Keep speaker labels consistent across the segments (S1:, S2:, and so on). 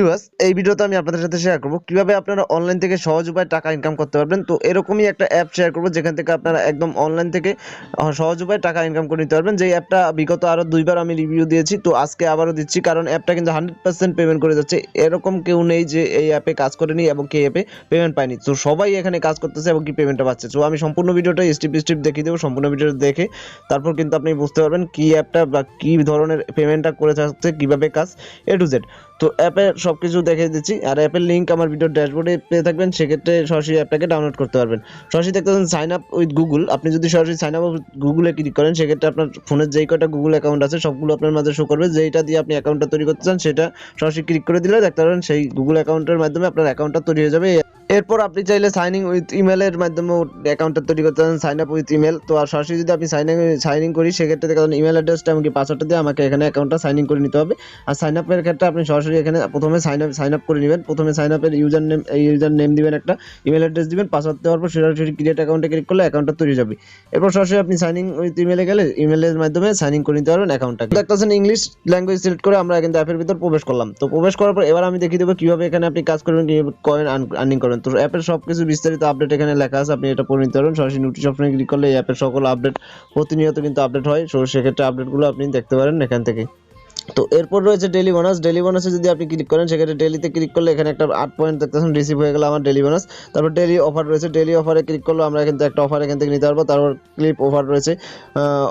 S1: Viewers, এই ভিডিওতে আমি আপনাদের সাথে শেয়ার করব কিভাবে আপনারা অনলাইন থেকে সহজ উপায়ে টাকা ইনকাম করতে পারবেন। তো এরকমই একটা অ্যাপ শেয়ার করব যেখান থেকে আপনারা একদম অনলাইন থেকে সহজ উপায়ে টাকা ইনকাম করে নিতে পারবেন। যেই অ্যাপটা বিগত আরো 2বার আমি রিভিউ দিয়েছি, তো আজকে আবারও দিচ্ছি, কারণ অ্যাপটা কিন্তু 100% পেমেন্ট করে যাচ্ছে। এরকম কেউ নেই যে এই অ্যাপে কাজ করেনি এবং কি অ্যাপে পেমেন্ট পায়নি। তো সবাই এখানে কাজ করতেছে এবং কি পেমেন্টটা পাচ্ছে। তো আমি সম্পূর্ণ ভিডিওটা স্টেপ বাই স্টেপ দেখিয়ে দেবো। সম্পূর্ণ ভিডিওটা দেখে তারপর কিন্তু আপনি বুঝতে পারবেন কি অ্যাপটা বা কি ধরনের পেমেন্টটা করে যাচ্ছে, কিভাবে কাজ A to Z। তো অ্যাপের সবকিছু দেখিয়ে দিচ্ছি, আর অ্যাপের লিঙ্ক আমার ভিডিওর ড্যাশবোর্ডে পেয়ে থাকবেন। সেক্ষেত্রে সরাসরি অ্যাপটাকে ডাউনলোড করতে পারবেন। সরাসরি দেখতে পাচ্ছেন সাইন আপ উইথ গুগল। আপনি যদি সরাসরি সাইন আপ উইথ গুগলে ক্লিক করেন, সেক্ষেত্রে আপনার ফোনের যেই কয়টা গুগল অ্যাকাউন্ট আছে সবগুলো আপনার মাঝে শো করবে। যেইটা দিয়ে আপনি অ্যাকাউন্টটা তৈরি করতে চান সেটা সরাসরি ক্লিক করে দিলে দেখতে পারবেন সেই গুগল অ্যাকাউন্টের মাধ্যমে আপনার অ্যাকাউন্টটা তৈরি হয়ে যাবে। এরপর আপনি চাইলে সাইনিং উইথ ইমেলের মাধ্যমেও অ্যাকাউন্টটা তৈরি করতে পারেন, সাইন আপ উইথ ইমেল। তো আর সরাসরি যদি আপনি সাইন ইন করি, সেক্ষেত্রে দেখুন ইমেল অ্যাড্রেসটা এমনকি পাসওয়ার্ডটা দিয়ে আমাকে এখানে অ্যাকাউন্টটা সাইন ইন করে নিতে হবে। আর সাইন আপের ক্ষেত্রে আপনি সরাসরি এখানে প্রথমে সাইন আপ করে নেবেন। প্রথমে সাইন আপের ইউজার নেম দিবেন, একটা ইমেল অ্যাড্রেস দিবেন, পাসওয়ার্ড দেওয়ার পর সরাসরি ক্রিয়েট অ্যাকাউন্টে ক্লিক করলে অ্যাকাউন্টটা তৈরি যাবে। এরপর সরাসরি আপনি সাইন ইন উইথ ইমেলে গেলে ইমেলের মাধ্যমে সাইন ইন করে নিতে পারবেন অ্যাকাউন্টটা। দেখতেছেন ইংলিশ ল্যাঙ্গুয়েজ সিলেক্ট করে আমরা কিন্তু অ্যাপের ভিতর প্রবেশ করলাম। তো প্রবেশ করার পর এবার আমি দেখিয়ে দেবো কিভাবে এখানে আপনি কাজ করবেন, কিভাবে কয়েন আর্নিং করবেন। তো অ্যাপের সবকিছু বিস্তারিত আপডেট এখানে লেখা আছে, আপনি এটা পড়ে নিতে পারবেন। সরাসরি নোটিশ অপশনে ক্লিক করলে এই অ্যাপের সকল আপডেট প্রতিনিয়ত কিন্তু আপডেট হয়। সো সেক্ষেত্রে আপডেটগুলো আপনি দেখতে পারেন এখান থেকে। তো এরপর রয়েছে ডেলি বোনাস। ডেলি বোনাসে যদি আপনি ক্লিক করেন, সেক্ষেত্রে ডেলিতে ক্লিক করলে এখানে একটা 8 পয়েন্ট দেখতেছেন রিসিভ হয়ে গেল আমার ডেলি বোনাস। তারপর ডেলি অফার রয়েছে, ডেলি অফারে ক্লিক করলে আমরা কিন্তু একটা অফার এখান থেকে নিতে পারবো। তারপর ক্লিপ অফার রয়েছে,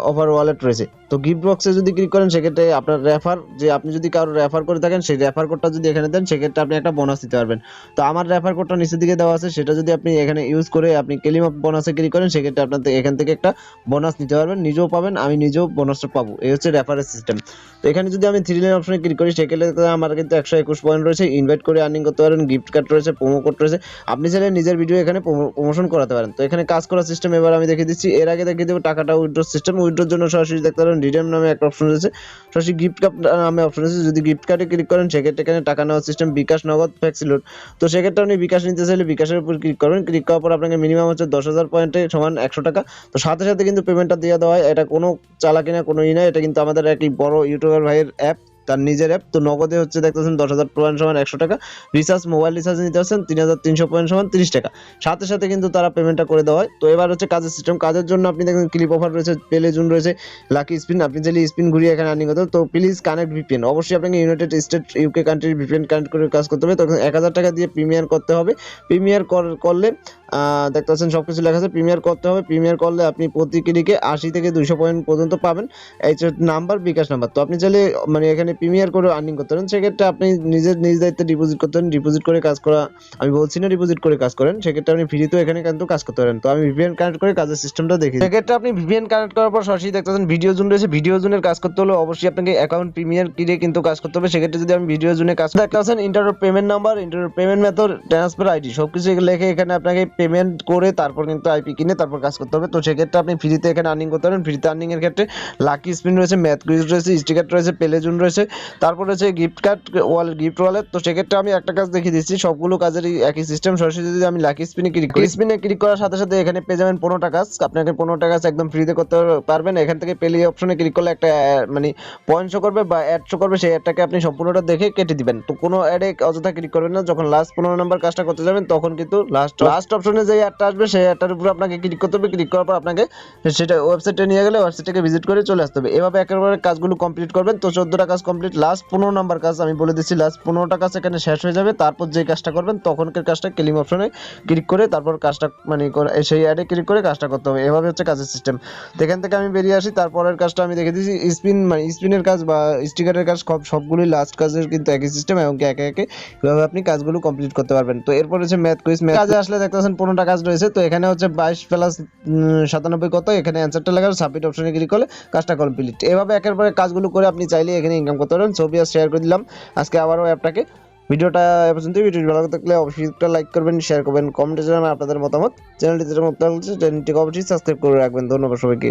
S1: অফার ওয়ালেট রয়েছে। তো গিফট বক্সে যদি ক্লিক করেন, সেক্ষেত্রে আপনার রেফার, যে আপনি যদি কারো রেফার করে থাকেন সেই রেফার কোডটা যদি এখানে দেন, সেক্ষেত্রে আপনি একটা বোনাস দিতে পারবেন। তো আমার রেফার কোডটা নিচের দিকে দেওয়া আছে, সেটা যদি আপনি এখানে ইউজ করে আপনি ক্লেম অফ বোনাসে ক্লিক করেন, সেক্ষেত্রে আপনার এখান থেকে একটা বোনাস নিতে পারবেন, নিজেও পাবেন, আমি নিজেও বোনাসটা পাবো। এই হচ্ছে রেফারের সিস্টেম। তো এখানে যদি আমি 3 লাইন অপশনে ক্লিক করি, সেক্ষেত্রে আমার কিন্তু 121 পয়েন্ট রয়েছে। ইনভাইট করে আর্নিং করতে পারেন, গিফট কার্ড রয়েছে, প্রোমো কোড রয়েছে। আপনি চাইলে নিজের ভিডিও এখানে প্রমোশন করাতে পারেন। তো এখানে কাজ করার সিস্টেম এবার আমি দেখিয়ে দিচ্ছি। এর আগে দেখিয়ে দেবো টাকাটা উইথড্র সিস্টেম। উইথড্রোর জন্য সরাসরি দেখতে পারেন রিডেম নামে একটা অপশন রয়েছে, সরাসরি গিফট কার্ড নামে অপশন রয়েছে। যদি গিফট কার্ডে ক্লিক করেন, সেক্ষেত্রে এখানে টাকা নেওয়ার সিস্টেম বিকাশ, নগদ, ফ্যাক্সিলোড। তো সেক্ষেত্রে আপনি বিকাশ নিতে চাইলে বিকাশের উপর ক্লিক করবেন। ক্লিক করার পর আপনাকে মিনিমাম হচ্ছে 10,000 পয়েন্টে সমান 100 টাকা। তো সাথে সাথে কিন্তু পেমেন্টটা দিয়ে দেওয়া হয়। এটা কোনো চালাকি না, কোনো না, এটা কিন্তু আমাদের একটি বড় ইউটিউবার ভাইয়ের অ্যাপ, তার নিজের অ্যাপ। তো নগদে হচ্ছে দেখতেছেন 10,000 পয়েন্ট সমান 100 টাকা। রিচার্জ, মোবাইল রিচার্জ নিতে পারছেন 3,300 পয়েন্ট সমান 30 টাকা। সাথে সাথে কিন্তু তারা পেমেন্টটা করে দেওয়া হয়। তো এবার হচ্ছে কাজের সিস্টেম। কাজের জন্য আপনি দেখেন ক্লিপ অফার রয়েছে, প্লে জোন রয়েছে, লাকি স্পিন। আপনি চাইলে স্পিন ঘুরিয়ে এখানে আর্নিং করতে হবে। তো প্লিজ কানেক্ট ভিপিএন, অবশ্যই আপনাকে ইউনাইটেড স্টেট ইউকে কান্ট্রির ভিপিএন কানেক্ট করে কাজ করতে হবে। তখন 1,000 টাকা দিয়ে প্রিমিয়ার করতে হবে। প্রিমিয়ার করলে দেখতে পাচ্ছেন সবকিছু লেখা আছে, প্রিমিয়ার করতে হবে। প্রিমিয়ার করলে আপনি প্রতি ক্লিকে 80 থেকে 200 পয়েন্ট পর্যন্ত পাবেন। এই নাম্বার, বিকাশ নাম্বার। তো আপনি চাইলে মানে এখানে প্রিমিয়ার করে আর্নিং করতে পারেন। সেক্ষেত্রে আপনি নিজ দায়িত্বে ডিপোজিট করতে পারেন। ডিপোজিট করে কাজ করা আমি বলছি না, ডিপোজিট করে কাজ করেন। সেক্ষেত্রে আপনি ফ্রিতেও এখানে কিন্তু কাজ করতে পারেন। তো আমি ভিপিএন কানেক্ট করে কাজের সিস্টেমটা দেখি। সেক্ষেত্রে আপনি ভিপিএন কানেক্ট করার পর সরাসরি দেখতে পাচ্ছেন ভিডিও জোন রয়েছে। ভিডিও জোনের কাজ করতে হলে অবশ্যই আপনাকে অ্যাকাউন্ট প্রিমিয়ার কিনে কিন্তু কাজ করতে হবে। সেক্ষেত্রে যদি আমি ভিডিও জোনে কাজ দেখতে পাচ্ছেন inter payment number, inter payment method, transfer ID সবকিছু লিখে এখানে আপনাকে পেমেন্ট করে তারপর কিন্তু আইপি কিনে তারপর কাজ করতে হবে। তো সেক্ষেত্রে আপনি ফ্রিতে এখানে আর্নিং করতে পারেন। ফ্রিতে আর্নিং এর ক্ষেত্রে লাকি স্পিন রয়েছে, ম্যাথ কুইজ রয়েছে, স্টিকার রয়েছে, প্লে জোন রয়েছে, তারপর রয়েছে gift card wallet, gift wallet. তো সেক্ষেত্রে আমি একটা কাজ দেখিয়ে দিচ্ছি, সবগুলো কাজেরই একই সিস্টেম। সরাসরি যদি আমি লাকি স্পিনে ক্লিক করি, স্পিনে ক্লিক করার সাথে সাথে এখানে পেয়ে যাবেন 15 টাকা। আপনাকে 15 টাকা একদম ফ্রিতে করতে পারবেন। এখান থেকে পেলি অপশনে ক্লিক করলে একটা মানে পয়েন্ট শো করবে বা অ্যাড শো করবে, সেই অ্যাডটাকে আপনি সম্পূর্ণটা দেখে কেটে দিবেন। তো কোনো অ্যাডে অযথা ক্লিক করবেন না। যখন লাস্ট 15 নম্বর কাজটা করতে যাবেন, তখন কিন্তু লাস্ট অপশনে যে অ্যাডটা আসবে সেই অ্যাডটার উপর আপনাকে ক্লিক করতে হবে। ক্লিক করার পর আপনাকে সেটা ওয়েবসাইটে নিয়ে গেলে ওয়েবসাইটকে ভিজিট করে চলে আসতে হবে। এভাবে একেবারে কাজগুলো কমপ্লিট করবেন। তো 14টা কাজ কমপ্লিট। লাস্ট 15 নাম্বার কাজ আমি বলে দিচ্ছি, লাস্ট 15টা কাজ এখানে শেষ হয়ে যাবে। তারপর যে কাজটা করবেন তখনকার কাজটা ক্লেম অপশনে ক্লিক করে তারপর কাজটা মানে সেই অ্যাডে ক্লিক করে কাজটা করতে হবে। এভাবে হচ্ছে কাজের সিস্টেম। এখান থেকে আমি বেরিয়ে আসি। তারপরের কাজটা আমি দেখে দিচ্ছি স্পিন, মানে স্পিনের কাজ বা স্টিকারের কাজ সবগুলোই লাস্ট কাজের কিন্তু একই সিস্টেম এবং একে একে এভাবে আপনি কাজগুলো কমপ্লিট করতে পারবেন। তো এরপর হচ্ছে ম্যাথ কুইজ। কাজে আসলে দেখতে পাচ্ছেন 15টা কাজ রয়েছে। তো এখানে হচ্ছে 22 প্লাস 97 কত, এখানে অ্যান্সারটা লেখা, সাবমিট অপশনে ক্লিক করলে কাজটা কমপ্লিট। এভাবে একের পরে কাজগুলো করে আপনি চাইলে এখানে ইনকাম করতে পারেন। ছবি আর শেয়ার করে দিলাম আজকে আবারও অ্যাপটাকে। ভিডিওটা এ পর্যন্ত। ভিডিওটি ভালো থাকলে অবশ্যই একটা লাইক করবেন, শেয়ার করবেন, কমেন্টে জানাবেন আপনাদের মতামত। চ্যানেলটি যেটা মতো লাগছে চ্যানেলটিকে অবশ্যই সাবস্ক্রাইব করে রাখবেন। ধন্যবাদ সবাইকে।